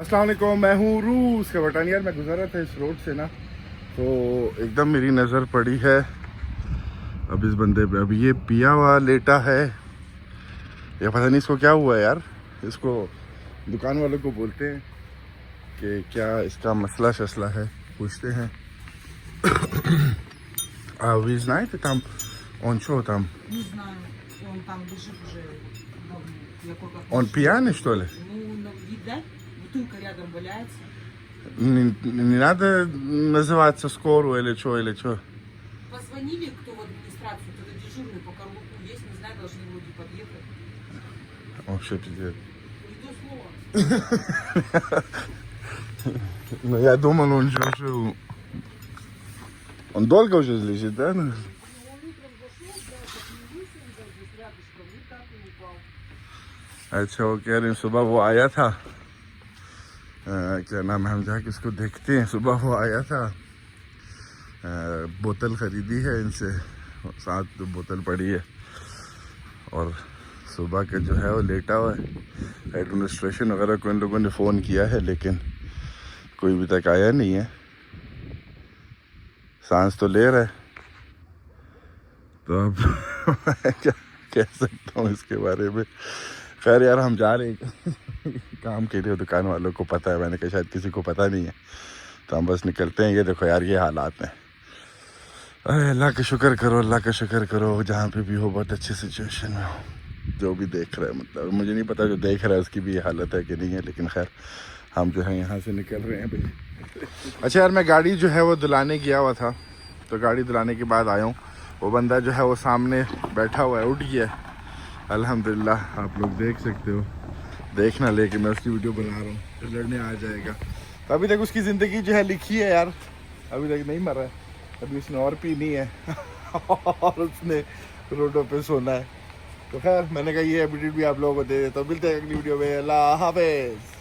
अस्सलाम वालेकुम, मैं हूँ रूस का बटान। यार मैं गुजर रहा था इस रोड से ना, तो एकदम मेरी नज़र पड़ी है अब इस बंदे पे। अब ये पिया हुआ लेटा है, या पता नहीं इसको क्या हुआ है यार। इसको दुकान वालों को बोलते हैं कि क्या इसका मसला शसला है, पूछते हैं। Wie знаете, там он что там? Не знаю, он там лежит уже давно. Я кое-как Он нашла. пьяный, что ли? Ну, видать, бутылка рядом валяется. Не надо называться скорую или что. Позвонили, кто в администрацию, кто-то дежурный по Карлуку есть, не знаю, должны вроде подъехать. Вообще пиздец. Не то слово. Ну, я думал, он же жил. Он долго уже лежит, да? Он утром зашел, да, как не высунул, здесь рядышком, и так и упал. अच्छा, वो कह रहे हैं सुबह वो आया था, क्या नाम है, हम जाके उसको देखते हैं। सुबह वो आया था, बोतल ख़रीदी है इनसे, 7 बोतल पड़ी है, और सुबह का जो है वो लेटा हुआ है। एडमिनिस्ट्रेशन वगैरह को इन लोगों ने फ़ोन किया है, लेकिन कोई अभी तक आया नहीं है। सांस तो ले रहा है, तो अब मैं क्या कह सकता हूँ इसके बारे में। खैर यार, हम जा रहे हैं काम के लिए, दुकान वालों को पता है, मैंने कहा शायद किसी को पता नहीं है, तो हम बस निकलते हैं। ये देखो यार, ये हालात हैं। अरे अल्लाह का शुक्र करो, अल्लाह का शुक्र करो, जहाँ पे भी हो बहुत अच्छी सिचुएशन में हो। जो भी देख रहा है, मतलब मुझे नहीं पता जो देख रहा है उसकी भी ये हालत है कि नहीं है, लेकिन खैर हम जो है यहाँ से निकल रहे हैं भाई। अच्छा यार, मैं गाड़ी जो है वो दिलाने गया हुआ था, तो गाड़ी दिलाने के बाद आया हूँ। वो बंदा जो है वो सामने बैठा हुआ है, उठ गया है अल्हम्दुलिल्लाह। आप लोग देख सकते हो, देखना लेके मैं उसकी वीडियो बना रहा हूँ, तो लड़ने आ जाएगा। तो अभी तक उसकी ज़िंदगी जो है लिखी है यार, अभी तक नहीं मरा है। अभी उसने और पीनी है और उसने रोडों पे सोना है। तो खैर मैंने कहा ये अपडेट भी आप लोगों को दे देता हूँ। मिलते हैं अगली वीडियो में, अल्लाह हाफिज़।